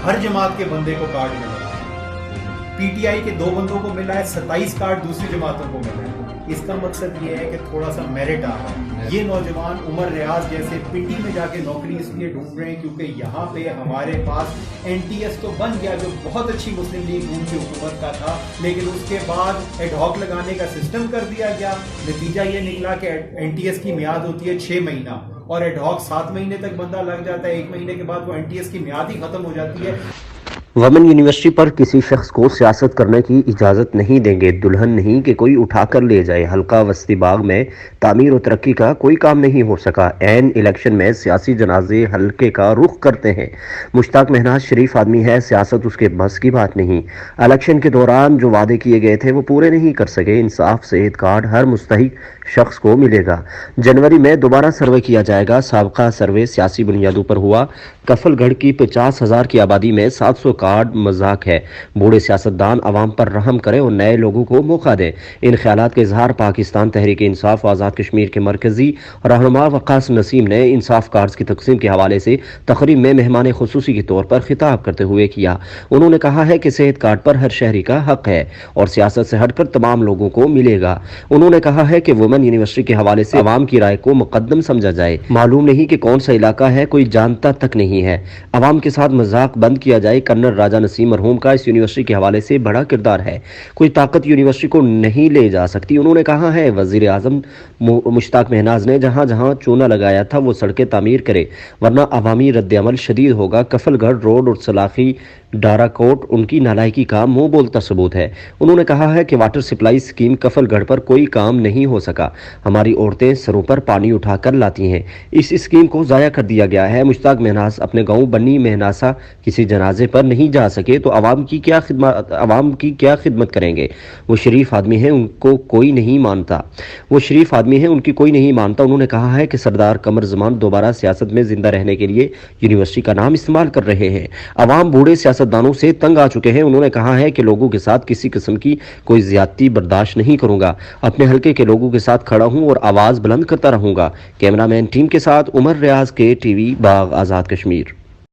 ہر جماعت کے بندے کو کارڈ ملا ہے. پی ٹی آئی کے 2 بندوں کو ملا ہے, 27 کارڈ دوسری جماعتوں کو ملا ہے. اس کا مقصد یہ ہے کہ تھوڑا سا میرٹ آ رہا ہے. یہ نوجوان عمر ریاض جیسے پنڈی میں جا کے نوکری اس لیے ڈھونڈ رہے ہیں کیونکہ یہاں پہ ہمارے پاس این ٹی ایس تو بن گیا جو بہت اچھی مسلم لیگ نون کی حکومت کا تھا, لیکن اس کے بعد ایڈ ہاک لگانے کا سسٹم کر دیا گیا. نتیجہ یہ نکلا کہ این ٹی ایس کی میعاد ہوتی ہے 6 مہینہ اور ایڈ ہاک 7 مہینے تک بندہ لگ جاتا ہے. 1 مہینے کے بعد وہ این ٹی ایس کی میعاد ہی ختم ہو جاتی ہے. ومن یونیورسٹی پر کسی شخص کو سیاست کرنے کی اجازت نہیں دیں گے. دلہن نہیں کہ کوئی اٹھا کر لے جائے. حلقہ وسطی باغ میں تعمیر و ترقی کا کوئی کام نہیں ہو سکا. عین الیکشن میں سیاسی جنازے حلقے کا رخ کرتے ہیں. مشتاق مہناز شریف آدمی ہے, سیاست اس کے بس کی بات نہیں. الیکشن کے دوران جو وعدے کیے گئے تھے وہ پورے نہیں کر سکے. انصاف صحت کارڈ ہر مستحق شخص کو ملے گا. جنوری میں دوبارہ سروے کیا جائے گا. سابقہ سروے سیاسی بنیادوں پر ہوا. کفل گڑھ کی 50,000 کی آبادی میں 700 کارڈ مذاق ہے. بوڑھے سیاستدان عوام پر رحم کریں اور نئے لوگوں کو موقع دیں. ان خیالات کے اظہار پاکستان تحریک انصاف و آزاد کشمیر کے مرکزی رہنما وقاص نسیم نے انصاف کارڈز کی تقسیم کے حوالے سے تقریب میں مہمان خصوصی کے طور پر خطاب کرتے ہوئے کیا. انہوں نے کہا ہے کہ صحت کارڈ پر ہر شہری کا حق ہے اور سیاست سے ہٹ کر تمام لوگوں کو ملے گا. انہوں نے کہا ہے کہ وومن یونیورسٹی کے حوالے سے عوام کی رائے کو مقدم سمجھا جائے. معلوم نہیں کہ کون سا علاقہ ہے, کوئی جانتا تک نہیں ہے. عوام کے ساتھ مذاق بند کیا جائے. کرنل راجہ نسیم مرحوم کا اس یونیورسٹی کے حوالے سے بڑا کردار ہے. کوئی طاقت یونیورسٹی کو نہیں لے جا سکتی. انہوں نے کہا ہے وزیر اعظم مشتاق مہناز نے جہاں جہاں چونا لگایا تھا وہ سڑکیں تعمیر کرے ورنہ عوامی رد عمل شدید ہوگا. کفل گڑھ روڈ اور سلاخی ڈارا کوٹ ان کی نالائکی کا منہ بولتا ثبوت ہے. انہوں نے کہا ہے کہ واٹر سپلائی اسکیم کفل گڑھ پر کوئی کام نہیں ہو سکا. ہماری عورتیں سروں پر پانی اٹھا کر لاتی ہیں. اس اسکیم کو ضائع کر دیا گیا ہے. مشتاق مہناز اپنے گاؤں بنی مہناسا کسی جنازے پر نہیں جا سکے تو عوام کی کیا خدمت کریں گے. وہ شریف آدمی ہیں, ان کو کوئی نہیں مانتا. ان کی کوئی نہیں مانتا. انہوں نے کہا ہے کہ سردار قمر زمان دوبارہ سیاست میں زندہ رہنے کے لیے یونیورسٹی کا نام استعمال کر رہے ہیں. عوام بوڑھے سیاستدانوں سے تنگ آ چکے ہیں. انہوں نے کہا ہے کہ لوگوں کے ساتھ کسی قسم کی کوئی زیادتی برداشت نہیں کروں گا. اپنے حلقے کے لوگوں کے ساتھ کھڑا ہوں اور آواز بلند کرتا رہوں گا. کیمرہ مین ٹیم کے ساتھ عمر ریاض کے ٹی وی باغ آزاد کشمیر.